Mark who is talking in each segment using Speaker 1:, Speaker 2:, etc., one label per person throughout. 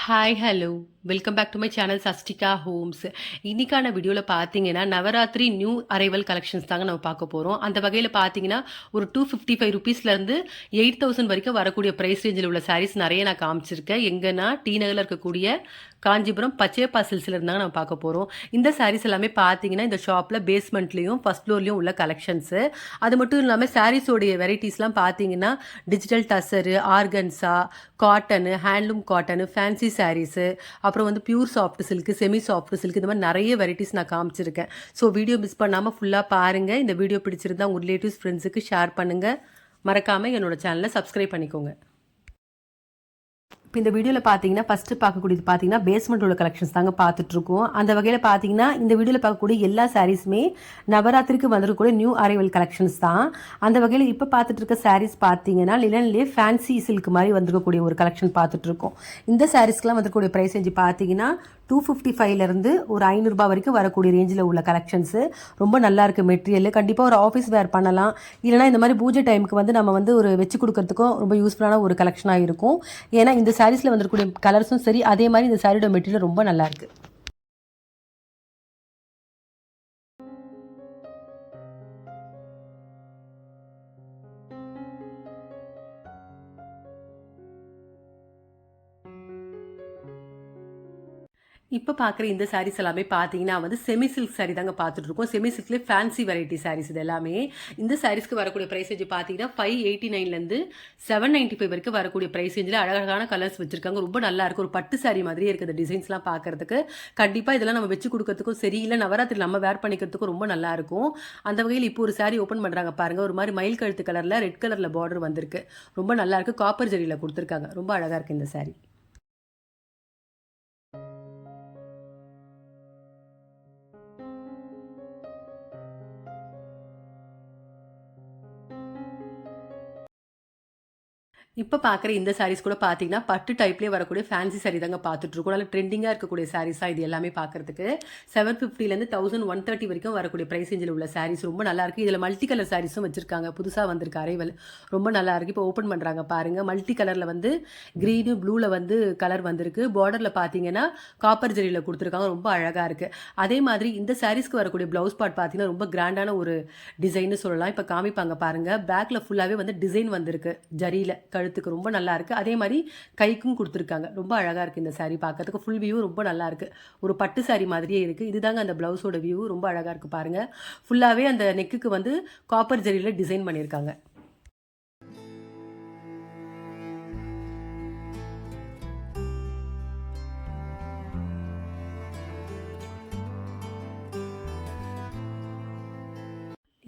Speaker 1: Hi, hello. Welcome back to my channel Sastika homes. இன்னைக்கான வீடியோல பார்த்தீங்கன்னா, நவராத்திரி நியூ அரைவல் கலெக்ஷன்ஸ் தாங்க நம்ம பார்க்க போறோம். அந்த வகையில பார்த்தீங்கன்னா, ஒரு ₹255லேருந்து 8,000 வரைக்கும் வரக்கூடிய பிரைஸ் ரேஞ்சில உள்ள சாரீஸ் நெறைய நான் காமிச்சிருக்கேன். எங்கன்னா, டி நகர்ல இருக்கக்கூடிய காஞ்சிபுரம் பச்சையப்பா சில்க்ஸ்ல இருந்தாங்க நம்ம பார்க்க போறோம். இந்த சாரீஸ் எல்லாமே பார்த்தீங்கன்னா, இந்த ஷாப்ல பேஸ்மெண்ட்லயும், ஃபர்ஸ்ட் ஃப்ளோர்லயும் உள்ள கலெக்ஷன்ஸு. அது மட்டும் இல்லாம சாரீஸோடைய வெரைட்டீஸ்லாம் பார்த்தீங்கன்னா, digital tussar, organza, cotton, handloom cotton, fancy sarees, அப்புறம் வந்து pure soft silk, semi soft silk இந்த மாதிரி நிறைய வெரைட்டிஸ் நான் காமிச்சிருக்கேன். ஸோ வீடியோ மிஸ் பண்ணாமல் ஃபுல்லாக பாருங்கள். இந்த வீடியோ பிடிச்சிருந்தா உங்கள் ரிலேட்டிவ்ஸ் ஃப்ரெண்ட்ஸுக்கு ஷேர் பண்ணுங்கள். மறக்காமல் என்னோட சேனலை சப்ஸ்கிரைப் பண்ணிக்கோங்க. இப்போ இந்த வீடியோவில் பார்த்தீங்கன்னா ஃபஸ்ட்டு பார்க்கக்கூடியது பார்த்தீங்கன்னா பேஸ்மெண்ட் உள்ள கலெக்ஷன்ஸ் தாங்க பார்த்துட்ருக்கோம். அந்த வகையில் பார்த்தீங்கன்னா இந்த வீடியோவில் பார்க்கக்கூடிய எல்லா சாரீஸுமே நவராத்திரிக்கு வந்துருக்கக்கூடிய நியூ அரைவல் கலெக்ஷன்ஸ் தான். அந்த வகையில் இப்போ பார்த்துட்டு இருக்க சாரீஸ் பார்த்தீங்கன்னா லினன்லேயே ஃபேன்சி சில்க் மாதிரி வந்துருக்கக்கூடிய ஒரு கலெக்ஷன் பார்த்துட்ருக்கோம். இந்த சாரீஸ்க்குலாம் வந்துருக்கக்கூடிய ப்ரைஸ் ரேஞ்சு பார்த்தீங்கன்னா 255லேருந்து ஒரு 500 வரைக்கும் வரக்கூடிய ரேஞ்சில் உள்ள கலெக்ஷன்ஸு. ரொம்ப நல்லா இருக்குது மெட்டீரியல். கண்டிப்பாக ஒரு ஆஃபீஸ் வேர் பண்ணலாம். இல்லைனா இந்த மாதிரி பூஜை டைமுக்கு வந்து நம்ம வந்து ஒரு வச்சு கொடுக்கறதுக்கும் ரொம்ப யூஸ்ஃபுல்லான ஒரு கலெக்ஷனாக இருக்கும். ஏன்னா இந்த சாரீஸில் வந்துருக்கூடிய கலர்ஸும் சரி, அதே மாதிரி இந்த சாரியோட மெட்டீரியல் ரொம்ப நல்லாயிருக்கு. இப்போ பார்க்குற இந்த சாரீஸ் எல்லாமே பார்த்தீங்கன்னா வந்து செமி சில்க் சாரீ தாங்க பார்த்துட்ருக்கோம். செமி சில்க்லேயே ஃபேன்சி வெரைட்டி சாரீஸ் இது எல்லாமே. இந்த சாரீஸ்க்கு வரக்கூடிய ப்ரைஸ் ரேஞ்சு பார்த்தீங்கன்னா 589லேருந்து 795 வரைக்கும் வரக்கூடிய ப்ரைஸ் ரேஞ்சில் அழகழகான கலர்ஸ் வச்சிருக்காங்க. ரொம்ப நல்லா இருக்கும். ஒரு பட்டு சாரீ மாதிரியே இருக்குது டிசைன்ஸ்லாம் பார்க்கறதுக்கு. கண்டிப்பாக இதெல்லாம் நம்ம வச்சு கொடுக்கறதுக்கும் சரி, இல்லை நவராத்திரி நம்ம வேர் பண்ணிக்கிறதுக்கும் ரொம்ப நல்லா இருக்கும். அந்த வகையில் இப்போ ஒரு சாரீ ஓப்பன் பண்ணுறாங்க பாருங்கள். ஒரு மாதிரி மயில் கழுத்து கலரில் ரெட் கலரில் பார்டர் வந்திருக்கு. ரொம்ப நல்லா இருக்குது. காப்பர் ஜரியில் கொடுத்துருக்காங்க. ரொம்ப அழகாக இருக்குது இந்த சாரீ. இப்போ பார்க்குற இந்த சாரீஸ் கூட பார்த்தீங்கன்னா பட்டு டைப்லேயே வரக்கூடிய ஃபேன்சி சாரீ தாங்க பார்த்துட்ருக்கோம். நல்லா ட்ரெண்டிங்காக இருக்கக்கூடிய சாரீஸாக இது எல்லாமே பார்க்குறதுக்கு 750லேருந்து 1130 வரைக்கும் வரக்கூடிய ப்ரைஸ் ரேஞ்சில் உள்ள சாரீஸ் ரொம்ப நல்லாயிருக்கு. இதில் மல்டி கலர் சாரீஸும் வச்சுருக்காங்க. புதுசாக வந்திருக்கு அரைவல். ரொம்ப நல்லாயிருக்கு. இப்போ ஓப்பன் பண்ணுறாங்க பாருங்கள். மல்டி கலரில் வந்து க்ரீனு ப்ளூவில் வந்து கலர் வந்திருக்கு. பார்டரில் பார்த்தீங்கன்னா காப்பர் ஜரியில் கொடுத்துருக்காங்க. ரொம்ப அழகாக இருக்குது. அதே மாதிரி இந்த சாரீஸ்க்கு வரக்கூடிய ப்ளவுஸ் பார்ட் பார்த்தீங்கன்னா ரொம்ப கிராண்டான ஒரு டிசைன்னு சொல்லலாம். இப்போ காமிப்பாங்க பாருங்கள். பேக்கில் ஃபுல்லாகவே வந்து டிசைன் வந்திருக்கு ஜரியில். கழுத்துக்கு ரொம்ப நல்லா இருக்குது. அதே மாதிரி கைக்கும் கொடுத்துருக்காங்க. ரொம்ப அழகாக இருக்குது இந்த சாரீ பார்க்கறதுக்கு. ஃபுல் வியூ ரொம்ப நல்லா இருக்குது. ஒரு பட்டு சாரீ மாதிரியே இருக்குது. இதுதாங்க அந்த ப்ளவுஸோட வியூ. ரொம்ப அழகாக இருக்குது பாருங்கள். ஃபுல்லாகவே அந்த நெக்குக்கு வந்து காப்பர் ஜரியில் டிசைன் பண்ணியிருக்காங்க.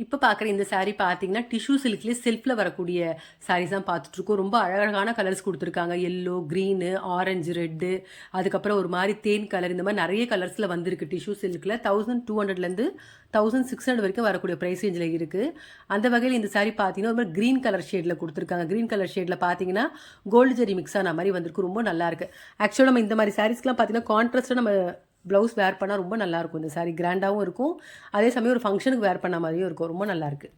Speaker 1: இப்போ பார்க்குற இந்த சாரீ பார்த்தீங்கன்னா டிஷ்யூ சில்க்லேயே செல்ஃபில் வரக்கூடிய சாரீஸ் தான் பார்த்துட்ருக்கோம். ரொம்ப அழகழகான கலர்ஸ் கொடுத்துருக்காங்க. எல்லோ, க்ரீனு, ஆரஞ்சு, ரெட்டு, அதுக்கப்புறம் ஒரு மாதிரி தேன் கலர், இந்த மாதிரி நிறைய கலர்ஸில் வந்திருக்கு டிஷ்யூ சில்கில். 1200லேருந்து 1600 வரைக்கும் வரக்கூடிய ப்ரைஸ் ரேஞ்சில் இருக்குது. அந்த வகையில் இந்த சாரீ பார்த்தீங்கன்னா ஒரு மாதிரி க்ரீன் கலர் ஷேடில் கொடுத்துருக்காங்க. க்ரீன் கலர் ஷேடில் பார்த்தீங்கன்னா கோல்டு ஜெரி மிக்ஸ் ஆன மாதிரி வந்திருக்கு. ரொம்ப நல்லாயிருக்கு. ஆக்சுவலாக நம்ம இந்த மாதிரி சாரீஸ்க்குலாம் பார்த்தீங்கன்னா கான்ட்ராஸ்ட்டாக நம்ம ப்ளவுஸ் வேர் பண்ணால் ரொம்ப நல்லாயிருக்கும். இந்த சாரீ கிராண்டாகவும் இருக்கும். அதே சமயம் ஒரு ஃபங்க்ஷனுக்கு வேர் பண்ண மாதிரியும் இருக்கும். ரொம்ப நல்லாயிருக்கு.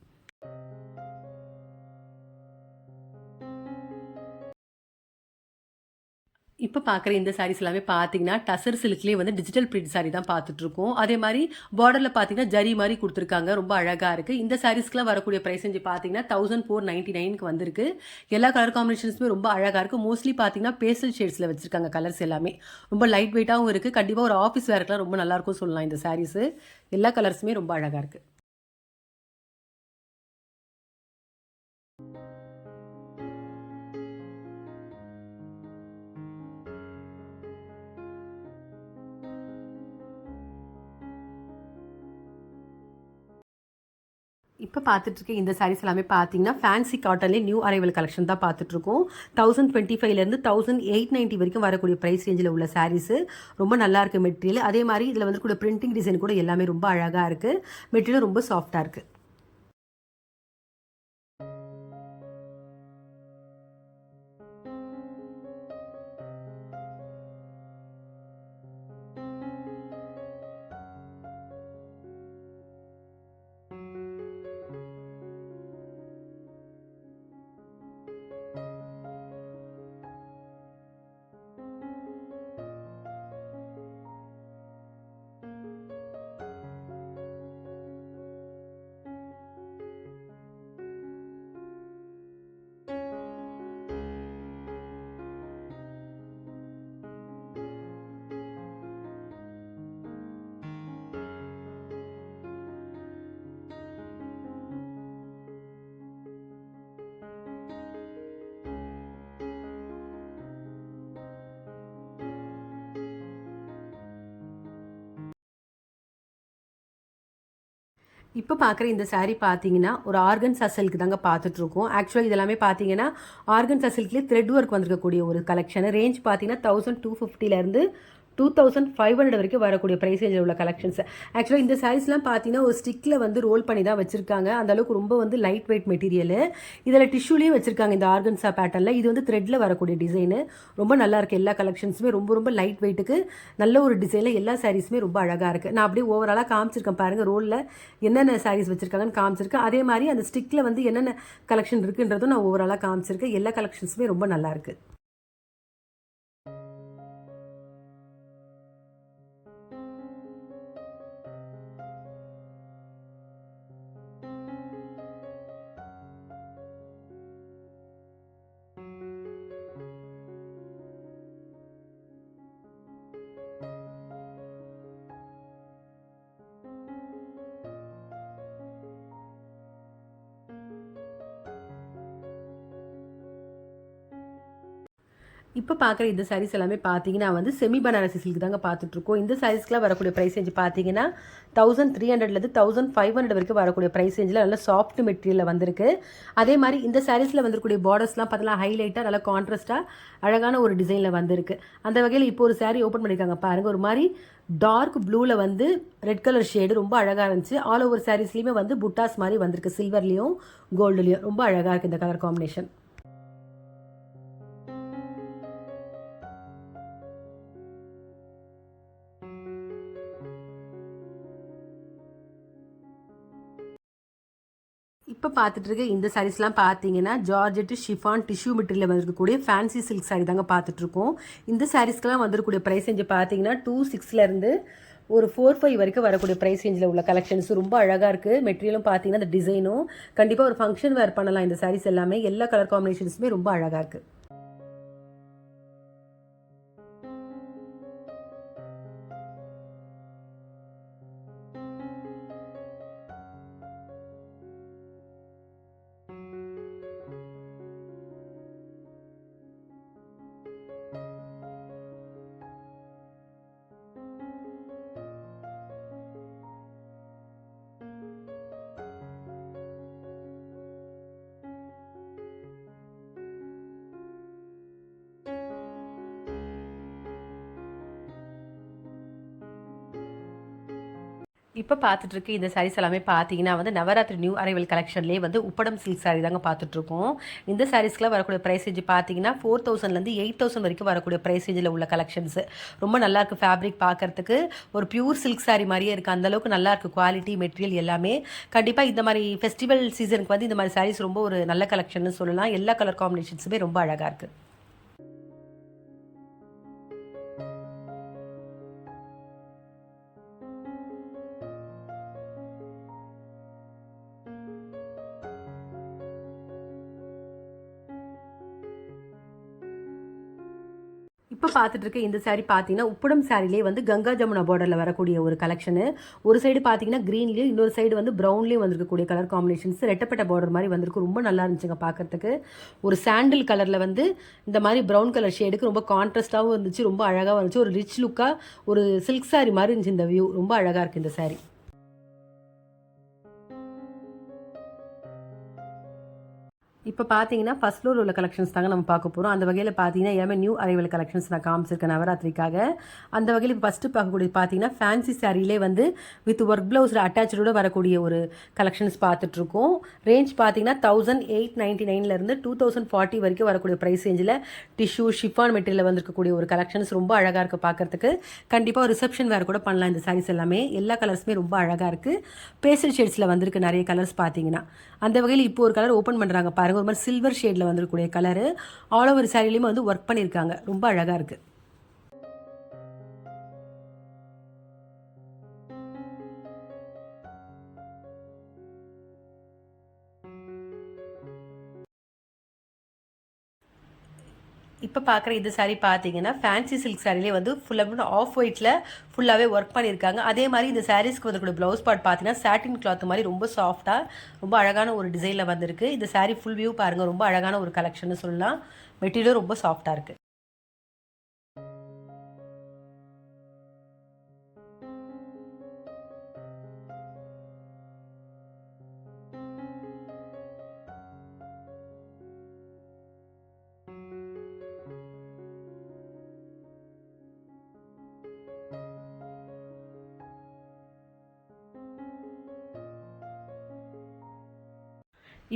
Speaker 1: இப்போ பார்க்குற இந்த சாரீஸ் எல்லாமே பார்த்தீங்கன்னா டசர் சில்க்லேயே வந்து டிஜிட்டல் பிரிண்ட் சாரீ தான் பார்த்துட்ருக்கோம். அதே மாதிரி பார்டரில் பார்த்தீங்கன்னா ஜரி மாதிரி கொடுத்துருக்காங்க. ரொம்ப அழகாக இருக்குது. இந்த சாரீஸ்க்குலாம் வரக்கூடிய ப்ரைஸ் ரேஞ்சு பார்த்தீங்கன்னா 1499க்கு வந்திருக்கு. எல்லா கலர் காம்பினேஷன்ஸுமே ரொம்ப அழகாக இருக்குது. மோஸ்ட்லி பார்த்தீங்கன்னா பேஸ்டல் ஷேட்ஸில் வச்சுருக்காங்க கலர்ஸ் எல்லாமே. ரொம்ப லைட் வெயிட்டாகவும் இருக்குது. கண்டிப்பாக ஒரு ஆஃபீஸ் வேர்க்கெலாம் ரொம்ப நல்லாயிருக்கும் சொல்லலாம் இந்த சாரீஸு. எல்லா கலர்ஸுமே ரொம்ப அழகாக இருக்குது. இப்போ பார்த்துட்ருக்க இந்த சாரீஸ் எல்லாமே பார்த்தீங்கன்னா ஃபேன்சி காட்டன்லேயே நியூ அரைவல் கலெக்ஷன் தான் பார்த்துட்ருக்கோம். 1025லேருந்து 1890 வரைக்கும் வரக்கூடிய ப்ரைஸ் ரேஞ்சில் உள்ள சாரீஸு. ரொம்ப நல்லா இருக்குது மெட்டீரியல். அதே மாதிரி இதில் வந்து கூட பிரிண்டிங் டிசைன் கூட எல்லாமே ரொம்ப அழகாக இருக்குது. மெட்டீரியல் ரொம்ப சாஃப்டாக இருக்குது. இப்போ பார்க்குற இந்த saree பார்த்தீங்கன்னா ஒரு ஆர்கன்ஸா சில்க் தாங்க பார்த்துட்ருக்கோம். ஆக்சுவலாக இதெல்லாமே பார்த்தீங்கன்னா ஆர்கன்ஸா சில்க்லேயே த்ரெட் ஒர்க் வந்திருக்கக்கூடிய ஒரு கலெக்ஷன். ரேஞ்ச் பார்த்தீங்கன்னா 1250லேருந்து 2500 வரைக்கும் வரக்கூடிய ப்ரைஸ் ரேஞ்சில் உள்ள கலெக்ஷன்ஸ். ஆக்சுவலாக இந்த சாரீஸ்லாம் பார்த்தீங்கன்னா ஒரு ஸ்டிக்கில் வந்து ரோல் பண்ணி தான் வச்சுருக்காங்க. அந்தளவுக்கு ரொம்ப வந்து லைட் வெயிட் மெட்டீரியல். இதில் டிஷ்யூலேயே வச்சுருக்காங்க இந்த ஆர்கன்ஸா பேட்டர்னில். இது வந்து த்ரெட்டில் வரக்கூடிய டிசைனு ரொம்ப நல்லாயிருக்கு. எல்லா கலெக்ஷன்ஸுமே ரொம்ப ரொம்ப லைட் வெயிட்டுக்கு நல்ல ஒரு டிசைனில் எல்லா சாரீஸுமே ரொம்ப அழகாக இருக்குது. நான் அப்படியே ஓவராலாக காமிச்சிருக்கேன் பாருங்கள். ரோலில் என்னென்ன சாரீஸ் வச்சுருக்காங்கன்னு காமிச்சிருக்கேன். அதே மாதிரி அந்த ஸ்டிக்கில் வந்து என்னென்ன கலெக்ஷன் இருக்குன்றதும் நான் ஓவராலாக காமிச்சிருக்கேன். எல்லா கலெக்ஷன்ஸுமே ரொம்ப நல்லாயிருக்கு. இப்போ பார்க்குற இந்த சாரீஸ் எல்லாமே பார்த்தீங்கன்னா வந்து செமி பனாரசி சில்க் தாங்க பார்த்துட்ருக்கோம். இந்த சாரீஸ்க்குலாம் வரக்கூடிய ப்ரைஸ் ரேஞ்ச் பார்த்தீங்கன்னா 1300லேருந்து 1500 வரைக்கும் வரக்கூடிய ப்ரைஸ் ரேஞ்சில் நல்ல சாஃப்ட் மெட்டீரியலில் வந்திருக்கு. அதே மாதிரி இந்த சாரீஸில் வந்துருக்கூடிய பார்டர்ஸ்லாம் பார்த்தீங்கன்னா ஹைலைட்டாக நல்லா கான்ட்ராஸ்ட்டாக அழகான ஒரு டிசைனில் வந்திருக்கு. அந்த வகையில் இப்போ ஒரு சாரீ ஓப்பன் பண்ணியிருக்காங்க பாருங்கள். ஒரு மாதிரி டார்க் ப்ளூவில் வந்து ரெட் கலர் ஷேடு ரொம்ப அழகாக இருந்துச்சு. ஆல் ஓவர் சாரீஸ்லேயுமே வந்து புட்டாஸ் மாதிரி வந்திருக்கு. சில்வர்லேயும் கோல்டுலேயும் ரொம்ப அழகாக இருக்குது இந்த கலர் காம்பினேஷன். இப்போ பார்த்துட்டு இருக்க இந்த சாரீஸ்லாம் பார்த்தீங்கன்னா ஜார்ஜெட்டு ஷிஃபான் டிஷ்யூ மெட்டீரியல் வந்திருக்கக்கூடிய ஃபேன்சி சில்க் சாரீ தாங்க பார்த்துட்ருக்கோம். இந்த சாரீஸ்க்கெலாம் வந்துருக்கூடிய ப்ரைஸ் ரேஞ்சு பார்த்தீங்கன்னா 26லேருந்து ஒரு 45 வரைக்கும் வரக்கூடிய ப்ரைஸ் ரேஞ்சில் உள்ள கலெக்ஷன்ஸ் ரொம்ப அழகாக இருக்குது. மெட்டீரியலும் பார்த்தீங்கன்னா அந்த டிசைனும் கண்டிப்பாக ஒரு ஃபங்க்ஷன் வேர் பண்ணலாம். இந்த சாரீஸ் எல்லாமே எல்லா கலர் காம்பினேஷன்ஸுமே ரொம்ப அழகாக இருக்குது. இப்போ பார்த்துட்டு இருக்க இந்த சாரீஸ் எல்லாமே பார்த்தீங்கன்னா வந்து நவராத்திரி நியூ அரைவல் கலெக்ஷன்லேயே வந்து உப்படம் சில்க் சாரீ தாங்க பார்த்துட்ருக்கோம். இந்த சாரீஸ்க்குலாம் வரக்கூடிய ப்ரைஸ் ரேஞ்சு பார்த்தீங்கன்னா 4000லேருந்து 8000 வரைக்கும் வரக்கூடிய ப்ரைஸ் ரேஞ்சில் உள்ள கலெக்ஷன்ஸ் ரொம்ப நல்லாயிருக்கு. ஃபேப்ரிக் பார்க்குறதுக்கு ஒரு பியூர் சில்க் சாரீ மாதிரியே இருக்குது. அந்தளவுக்கு நல்லாயிருக்கு குவாலிட்டி மெட்டீரியல் எல்லாமே. கண்டிப்பாக இந்த மாதிரி ஃபெஸ்டிவல் சீசனுக்கு வந்து இந்த மாதிரி சாரீஸ் ரொம்ப ஒரு நல்ல கலெக்ஷன் சொல்லலாம். எல்லா கலர் காம்பினேஷன்ஸுமே ரொம்ப அழகாக இருக்குது. இப்போ பார்த்துட்டு இருக்க இந்த சாரீ பார்த்தீங்கன்னா உப்படம் சாரிலே வந்து கங்கா ஜமுனா பார்டரில் வரக்கூடிய ஒரு கலெக்ஷனு. ஒரு சைடு பார்த்தீங்கன்னா க்ரீன்லேயும் இன்னொரு சைடு வந்து ப்ரௌன்லேயும் வந்திருக்கக்கூடிய கலர் காம்பினேஷன்ஸ் ரெட்டப்பட்ட பார்டர் மாதிரி வந்திருக்கு. ரொம்ப நல்லா இருந்துச்சுங்க பார்க்குறதுக்கு. ஒரு சாண்டில் கலரில் வந்து இந்த மாதிரி ப்ரௌன் கலர் ஷேடுக்கு ரொம்ப கான்ட்ராஸ்ட்டாகவும் இருந்துச்சு. ரொம்ப அழகாகவும் இருந்துச்சு. ஒரு ரிச் லுக்காக ஒரு சில்க் சாரீ மாதிரி இருந்துச்சு இந்த வியூ. ரொம்ப அழகாக இருக்குது இந்த சாரீ. இப்போ பார்த்தீங்கன்னா ஃபர்ஸ்ட் ஃப்ளோர் உள்ள கலெக்ஷன்ஸ் தாங்க நம்ம பார்க்க போகிறோம். அந்த வகையில் பார்த்தீங்கன்னா எல்லாமே நியூ அரைவல் கலெக்ஷன்ஸ் நான் காமிச்சிருக்கேன் நவராத்திரிக்காக. அந்த வகையில் இப்போ ஃபஸ்ட்டு பார்க்கக்கூடியது பார்த்தீங்கன்னா ஃபேன்சி சாரிலே வந்து வித் ஒர்க் ப்ளவுஸில் அட்டாச்சோட வரக்கூடிய ஒரு கலெக்ஷன்ஸ் பார்த்துட்ருக்கோம். ரேஞ்ச் பார்த்தீங்கன்னா 1899லேருந்து 2040 வரைக்கும் வரக்கூடிய ப்ரைஸ் ரேஞ்சில் டிஷ்யூ ஷிஃபான் மெட்டீரியல் வந்திருக்கக்கூடிய ஒரு கலெக்ஷன்ஸ் ரொம்ப அழகாக இருக்குது பார்க்குறதுக்கு. கண்டிப்பாக ஒரு ரிசப்ஷன் வேறு கூட பண்ணலாம். இந்த சாரீஸ் எல்லாமே எல்லா கலர்ஸுமே ரொம்ப அழகாக இருக்குது. பேஸ்டல் ஷேட்ஸில் வந்திருக்கு நிறைய கலர்ஸ் பார்த்தீங்கன்னா. அந்த வகையில் இப்போ ஒரு கலர் ஓப்பன் பண்ணுறாங்க பாருங்கள். ஒரு மாதிரி சில்வர் ஷேடில் வந்துருக்கூடிய கலரு ஆல் ஓவர் சாரிலையுமே வந்து ஒர்க் பண்ணியிருக்காங்க. ரொம்ப அழகாக இருக்குது. இப்போ பார்க்குற இந்த சாரீ பார்த்தீங்கன்னா ஃபேன்சி சில்க் சாரிலே வந்து ஃபுல்லாக ஆஃப் ஒயிட்டில் ஃபுல்லாகவே ஒர்க் பண்ணியிருக்காங்க. அதே மாதிரி இந்த சாரீஸ்க்கு வந்துக்கூடிய ப்ளவுஸ் பார்ட் பார்த்தீங்கன்னா சாட்டின் கிளாத் மாதிரி ரொம்ப சாஃப்டாக ரொம்ப அழகான ஒரு டிசைனில் வந்திருக்கு. இந்த சாரீ ஃபுல் வியூ பாருங்கள். ரொம்ப அழகான ஒரு கலெக்ஷன் சொல்லலாம். மெட்டீரியலும் ரொம்ப சாஃப்டாக இருக்குது.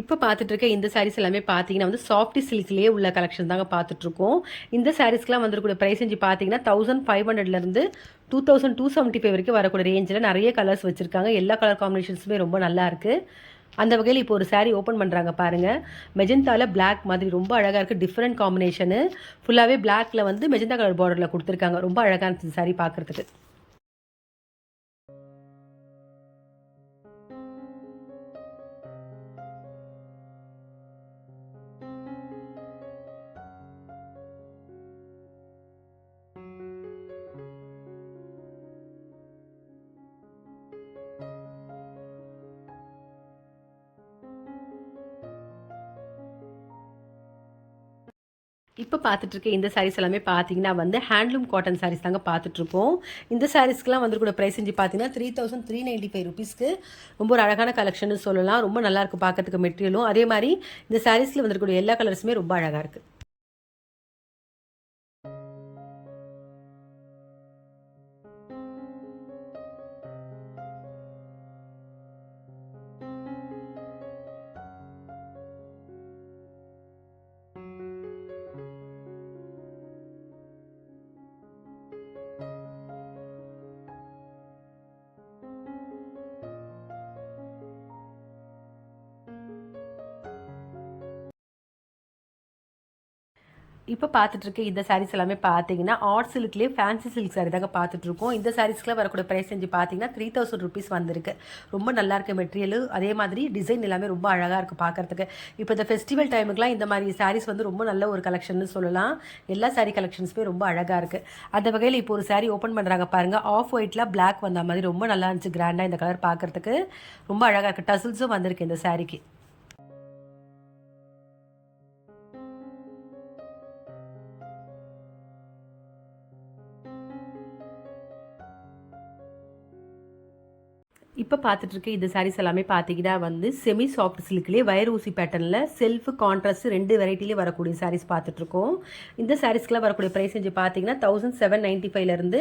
Speaker 1: இப்போ பார்த்துட்டு இருக்க இந்த சாரீஸ் எல்லாமே பார்த்தீங்கன்னா வந்து சாஃப்டி சில்க்லேயே உள்ள கலெக்ஷன் தாங்க பார்த்துட்ருக்கோம். இந்த சாரீஸ்க்குலாம் வந்துருக்கூடிய ப்ரைஸ் ரேஞ்சு பார்த்தீங்கன்னா 1500லேருந்து 2275 வரைக்கும் வரக்கூடிய ரேஞ்சில் நிறைய கலர்ஸ் வச்சுருக்காங்க. எல்லா கலர் காம்பினேஷன்ஸுமே ரொம்ப நல்லா இருக்குது. அந்த வகையில் இப்போ ஒரு சாரீ ஓப்பன் பண்ணுறாங்க பாருங்கள். மெஜந்தாவில் பிளாக் மாதிரி ரொம்ப அழகாக இருக்குது. டிஃப்ரெண்ட் காம்பினேஷனு ஃபுல்லாகவே பிளாக்ல வந்து மெஜந்தா கலர் பார்டரில் கொடுத்துருக்காங்க. ரொம்ப அழகாக இருந்துச்சு சாரீ பார்க்குறதுக்கு. இப்போ பார்த்துட்டு இருக்க இந்த சாரீஸ் எல்லாமே பார்த்தீங்கன்னா வந்து ஹேண்ட்லூம் காட்டன் சாரீஸ் தாங்க பார்த்துட்ருக்கோம். இந்த சாரீஸ்க்குலாம் வந்து கூட ப்ரைஸ் செஞ்சு பார்த்தீங்கன்னா 3395 ருபீஸ்க்கு ரொம்ப ஒரு அழகான கலெக்ஷன் சொல்லலாம். ரொம்ப நல்லாயிருக்கு பார்க்கறதுக்கு மெட்டீரியலும். அதே மாதிரி இந்த சாரீஸில் வந்துருக்கூடிய எல்லா கலர்ஸுமே ரொம்ப அழகாக இருக்குது. இப்போ பார்த்துட்ருக்க இந்த சாரீஸ் எல்லாமே பார்த்தீங்கன்னா ஆர்ட் சில்க்லேயே ஃபேன்சி சில்க் சாரீ தாங்க பார்த்துட்ருக்கோம். இந்த சாரீஸ்க்குலாம் வரக்கூடிய ப்ரைஸ் செஞ்சு பார்த்தீங்கன்னா 3000 ருபீஸ் வந்திருக்கு. ரொம்ப நல்லா இருக்க மெட்டீரியல். அதே மாதிரி டிசைன் எல்லாமே ரொம்ப அழகாக இருக்குது பார்க்குறதுக்கு. இப்போ இந்த ஃபெஸ்டிவல் டைமுக்குலாம் இந்த மாதிரி சாரீஸ் வந்து ரொம்ப நல்ல ஒரு கலெக்ஷன் சொல்லலாம். எல்லா சாரீ கலெக்ஷன்ஸுமே ரொம்ப அழகாக இருக்குது. அந்த வகையில் இப்போ ஒரு சாரீ ஓப்பன் பண்ணுறாங்க பாருங்கள். ஆஃப் ஒயிட்டில் பிளாக் வந்த மாதிரி ரொம்ப நல்லா இருந்துச்சு. கிராண்டாக இந்த கலர் பார்க்குறதுக்கு ரொம்ப அழகாக இருக்குது. டசில்ஸும் வந்திருக்கு இந்த சாரீக்கு. இப்போ பார்த்துட்டு இருக்க இந்த சாரீஸ் எல்லாமே பார்த்தீங்கன்னா வந்து செமி சாஃப்ட் சில்க்லேயே வயர் ஊசி பேட்டர்னில் செல்ஃப் கான்ட்ராஸ்ட் 2 வெரைட்டிலே வரக்கூடிய சாரீஸ் பார்த்துட்ருக்கோம். இந்த சாரீஸ்க்குலாம் வரக்கூடிய ப்ரைஸ் ரேஞ்சு பார்த்தீங்கன்னா 1795லேருந்து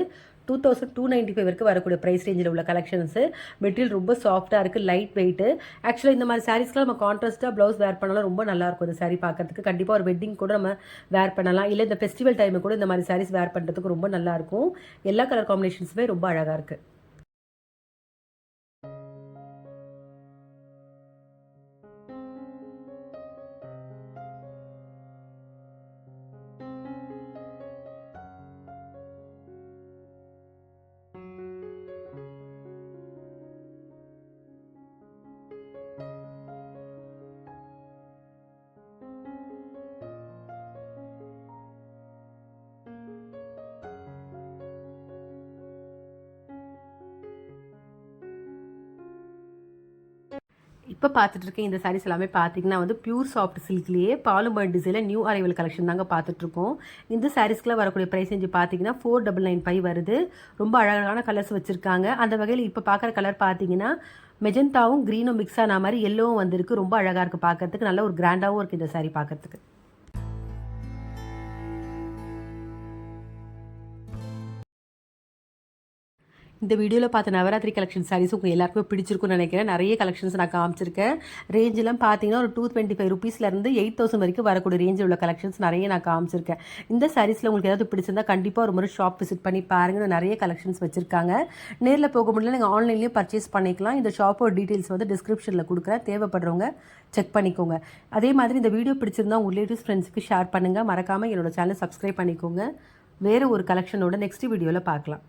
Speaker 1: 2295 வரைக்கும் வரக்கூடிய ப்ரைஸ் ரேஞ்சில் உள்ள கலெக்ஷன்ஸு. மெட்டீரியல் ரொம்ப சாஃப்ட்டாக இருக்குது, லைட் வெயிட்டு. ஆக்சுவலாக இந்த மாதிரி சாரீஸ்க்குலாம் நம்ம கான்ட்ராஸ்ட்டாக ப்ளவுஸ் வேர் பண்ணலாம். ரொம்ப நல்லாயிருக்கும் இந்த சாரீ பார்க்கறதுக்கு. கண்டிப்பாக ஒரு வெட்டிங் கூட நம்ம வேர் பண்ணலாம். இல்லை இந்த ஃபெஸ்டிவல் டைமு கூட இந்த மாதிரி சாரீஸ் வேர் பண்ணுறதுக்கு ரொம்ப நல்லாயிருக்கும். எல்லா கலர் காம்பினேஷன்ஸுமே ரொம்ப அழகாக இருக்குது. இப்போ பார்த்துட்டு இருக்கேன் இந்த சாரீஸ் எல்லாமே பார்த்தீங்கன்னா வந்து பியூர் சாஃப்ட் சில்க்லேயே பாலுமர் டிசைனில் நியூ அரைவல் கலெக்ஷன் தாங்க பார்த்துட்ருக்கோம். இந்த சாரீஸ்க்குலாம் வரக்கூடிய ப்ரைஸ் ரேஞ்சு பார்த்தீங்கன்னா 4995 வருது. ரொம்ப அழகான கலர்ஸ் வச்சுருக்காங்க. அந்த வகையில் இப்போ பார்க்குற கலர் பார்த்தீங்கன்னா மெஜந்தாவும் க்ரீனும் மிக்ஸ் ஆன மாதிரி எல்லோவும் வந்திருக்கு. ரொம்ப அழகாக இருக்குது பார்க்கறதுக்கு. நல்ல ஒரு கிராண்டாகவும் இருக்குது இந்த சாரீ பார்க்கறதுக்கு. இந்த வீடியோவில் பார்த்த நவராத்திரி கலெக்ஷன் சாரீஸ் உங்கள் எல்லாருக்குமே பிடிச்சிருக்குன்னு நினைக்கிறேன். நிறைய கலெக்ஷன்ஸ் நான் காமிச்சிருக்கேன். ரேஞ்செலாம் பார்த்தீங்கன்னா ஒரு 225 ருபீஸ்லேருந்து 8000 வரைக்கும் வரக்கூடிய ரேஞ்சில் உள்ள கலெக்ஷன்ஸ் நிறைய நான் காமிச்சிருக்கேன். இந்த சாரீஸில் உங்களுக்கு ஏதாவது பிடிச்சிருந்தா கண்டிப்பாக ஒரு முறை ஷாப் விசிட் பண்ணி பாருங்கள். நிறைய கலெக்ஷன்ஸ் வச்சுருக்காங்க. நேரில் போக முடியல, நீங்கள் ஆன்லைன்லேயும் பர்ச்சேஸ் பண்ணிக்கலாம். இந்த ஷாப்போட டீட்டெயில்ஸ் வந்து டிஸ்கிரிப்ஷனில் கொடுக்குறேன். தேவைப்படுறவங்க செக் பண்ணிக்கோங்க. அதே மாதிரி இந்த வீடியோ பிடிச்சிருந்தா உங்கள் ரிலேட்டிவ்ஸ் ஃப்ரெண்ட்ஸுக்கு ஷேர் பண்ணுங்கள். மறக்காமல் என்னோட சேனல் சப்ஸ்கிரைப் பண்ணிக்கோங்க. வேறு ஒரு கலெக்ஷனோட நெக்ஸ்ட் வீடியோவில் பார்க்கலாம்.